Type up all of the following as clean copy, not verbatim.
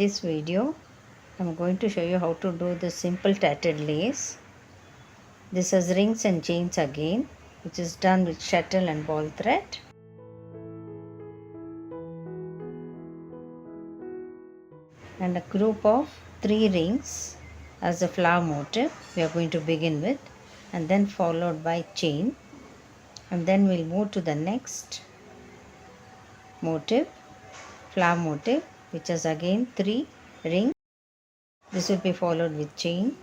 this video, I'm going to show you how to do the simple tatted lace. This has rings and chains again, which is done with shuttle and ball thread. And a group of 3 rings as a flower motif we are going to begin with, and then followed by chain, and then we'll move to the next motif, flower motif, which is again 3 rings. This will be followed with chain,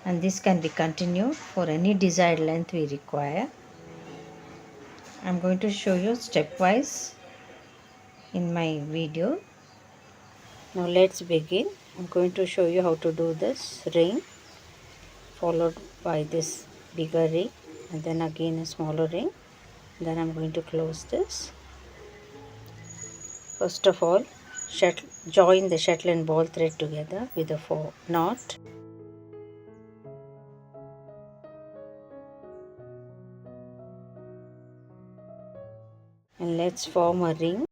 and this can be continued for any desired length we require. I'm going to show you stepwise in my video. Now let's begin. I'm going to show you how to do this ring, followed by this bigger ring, and then again a smaller ring. Then I'm going to close this. First of all, join the shuttle and ball thread together with a knot. And let's form a ring.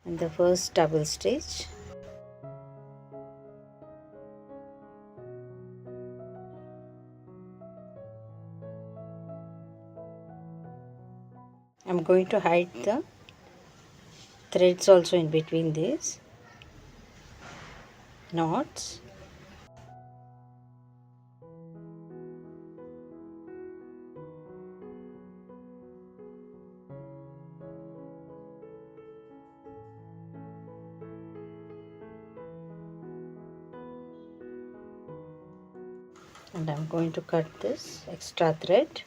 And the first double stitch. I'm going to hide the threads also in between these knots. And I'm going to cut this extra thread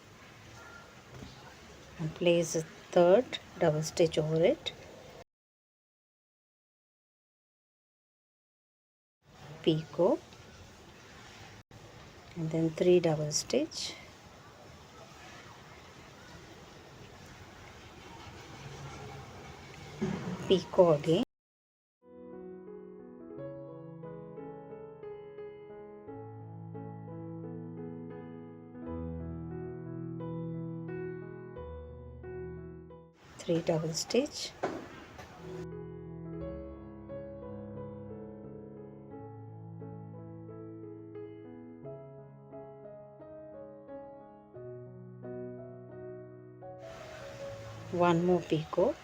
and place a third double stitch over it. Picot, and then 3 double stitch. Picot again. Three double stitch. One more picot.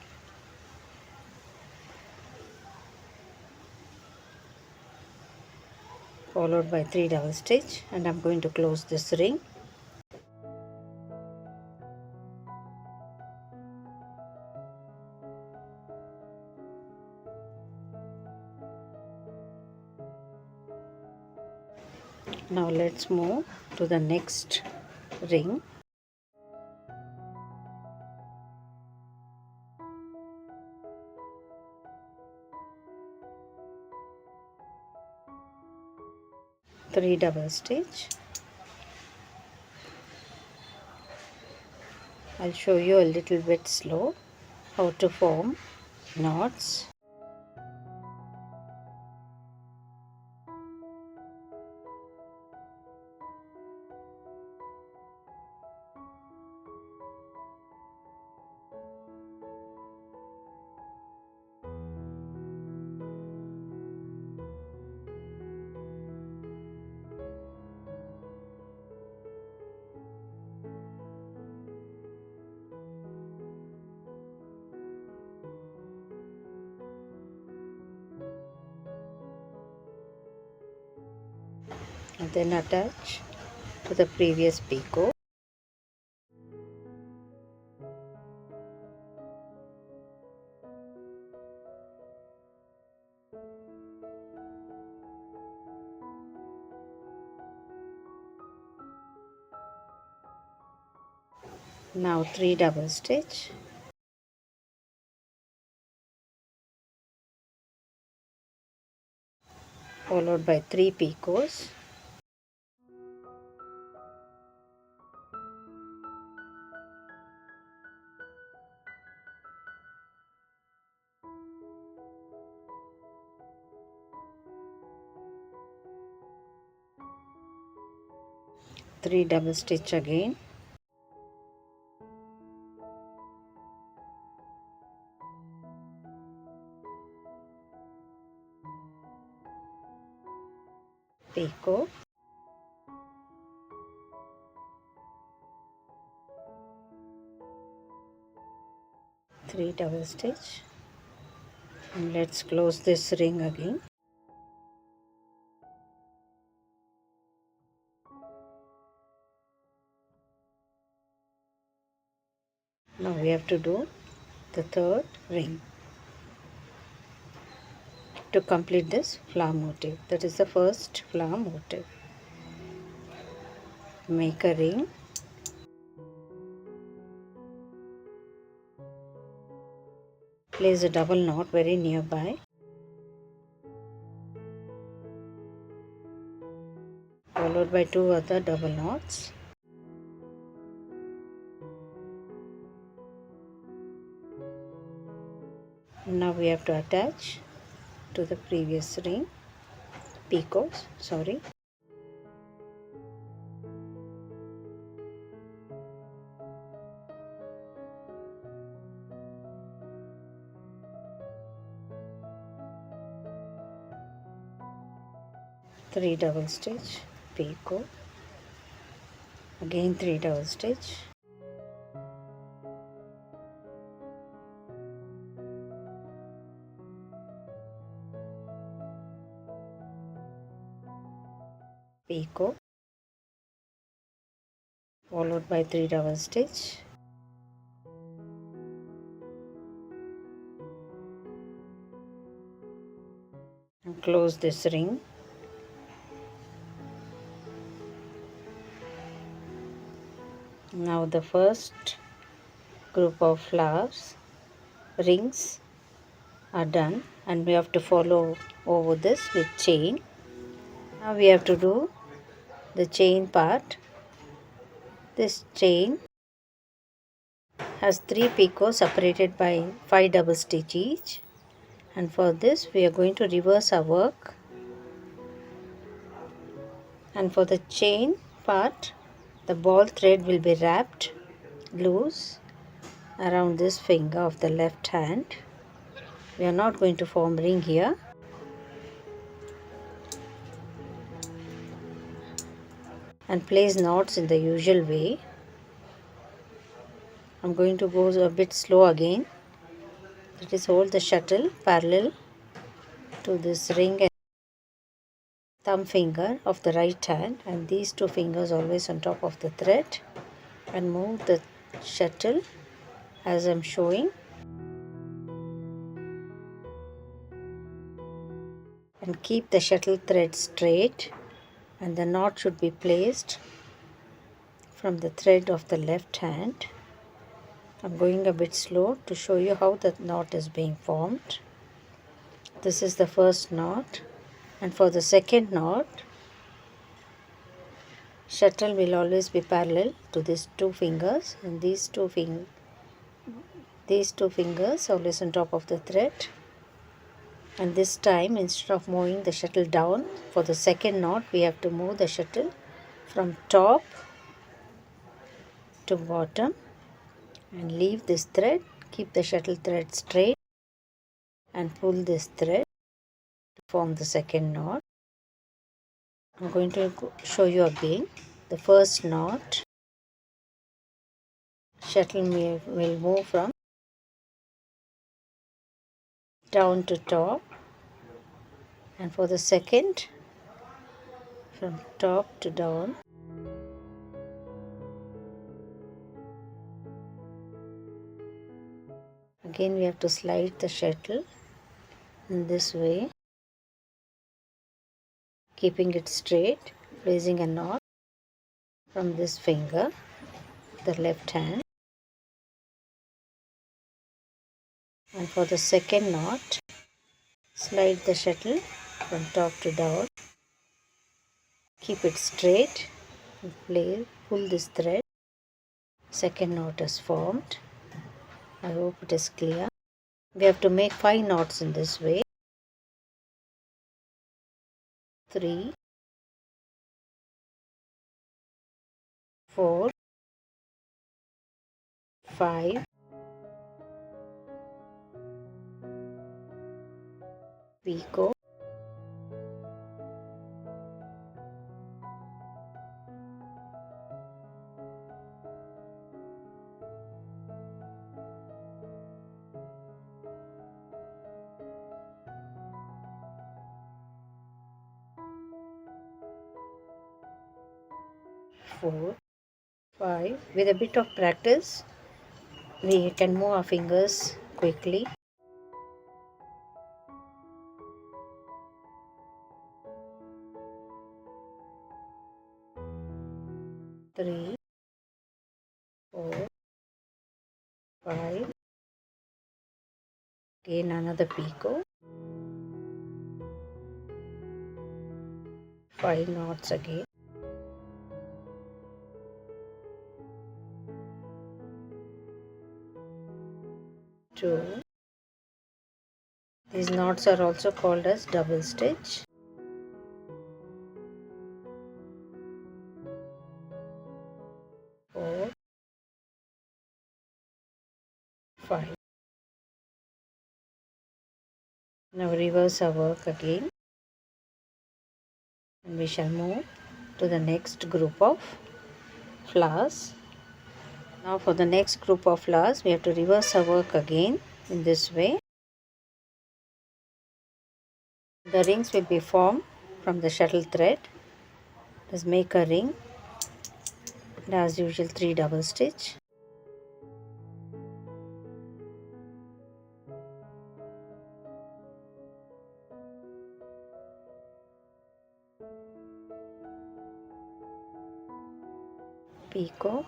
Followed by 3 double stitch, and I'm going to close this ring. Now let's move to the next ring. Three double stitch. I'll show you a little bit slow how to form knots. And then attach to the previous picot. Now 3 double stitch. Followed by 3 picots. Three double stitch again. picot, 3 double stitch, and let's close this ring again. Now we have to do the third ring to complete this flower motif. That is the first flower motif. Make a ring, place a double knot very nearby, followed by 2 other double knots. Now we have to attach to the previous ring, picots, sorry. Three double stitch, picot, again 3 double stitch, picot, followed by 3 double stitch, and close this ring. Now the first group of flowers, rings are done, and we have to follow over this with chain. Now we have to do the chain part. This chain has 3 picots separated by 5 double stitch each, and for this we are going to reverse our work. And for the chain part, the ball thread will be wrapped loose around this finger of the left hand. We are not going to form ring here. And place knots in the usual way. I'm going to go a bit slow again. That is, hold the shuttle parallel to this ring and thumb finger of the right hand, and these 2 fingers always on top of the thread, and move the shuttle as I'm showing, and keep the shuttle thread straight, and the knot should be placed from the thread of the left hand. I'm going a bit slow to show you how the knot is being formed. This is the first knot, and for the second knot, shuttle will always be parallel to these 2 fingers, and these two fingers always on top of the thread. And this time, instead of moving the shuttle down, for the second knot we have to move the shuttle from top to bottom and leave this thread. Keep the shuttle thread straight and pull this thread to form the second knot. I'm going to show you again. The first knot, shuttle will move from down to top, and for the second, from top to down. Again we have to slide the shuttle in this way, keeping it straight, placing a knot from this finger, the left hand. And for the second knot, slide the shuttle from top to down, keep it straight, and pull this thread. Second knot is formed. I hope it is clear. We have to make 5 knots in this way. 3, 4, 5, picot, 4, 5. With a bit of practice, we can move our fingers quickly. 3, 4, 5. Again another picot. 5 knots again. 2. These knots are also called as double stitch. 4, 5. Now reverse our work again, and we shall move to the next group of flowers. Now for the next group of flowers, we have to reverse our work again in this way. The rings will be formed from the shuttle thread. Let's make a ring, and as usual 3 double stitch. Picot,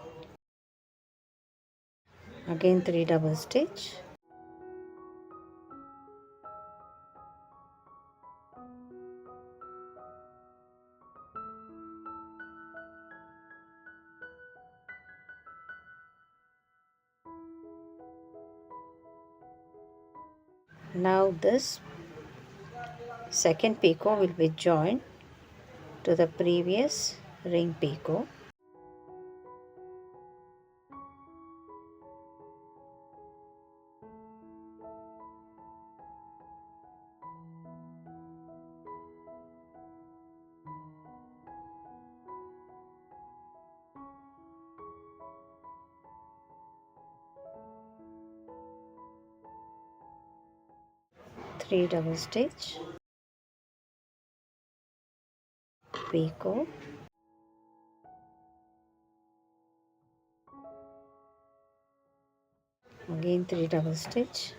again 3 double stitch. Now this second picot will be joined to the previous ring picot. Three double stitch, picot, again 3 double stitch,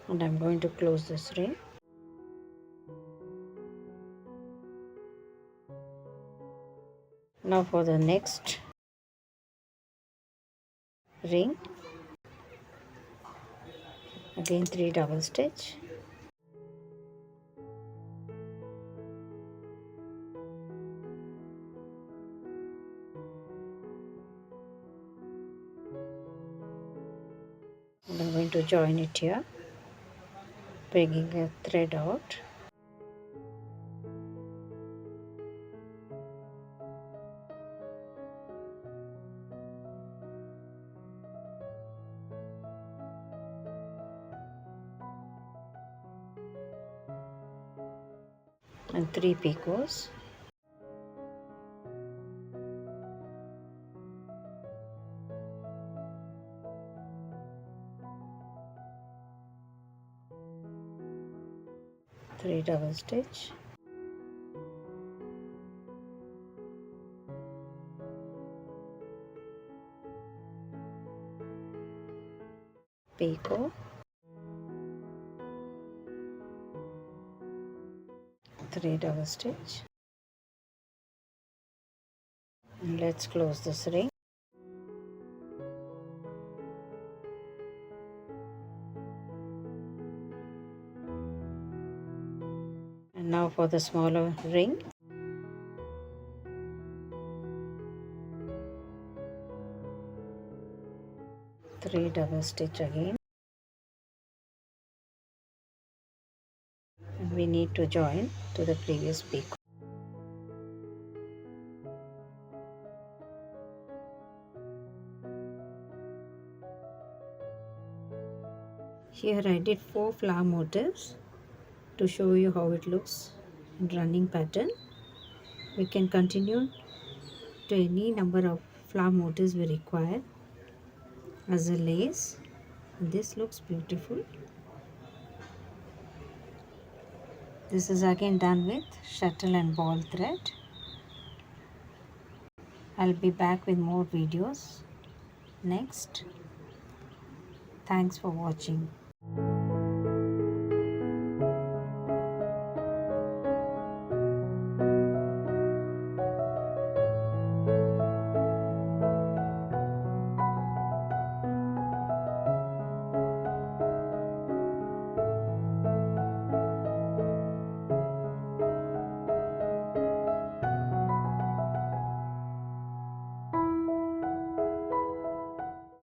and I'm going to close this ring. Now for the next ring, again 3 double stitch, and I'm going to join it here, bringing a thread out. And 3 picots. Three double stitch, picot, 3 double stitch, and let's close this ring. And now for the smaller ring, three double stitch again, and we need to join to the previous picot. Here I did 4 flower motifs to show you how it looks in running pattern. We can continue to any number of flower motifs we require as a lace. This looks beautiful. This is again done with shuttle and ball thread. I'll be back with more videos next. Thanks for watching.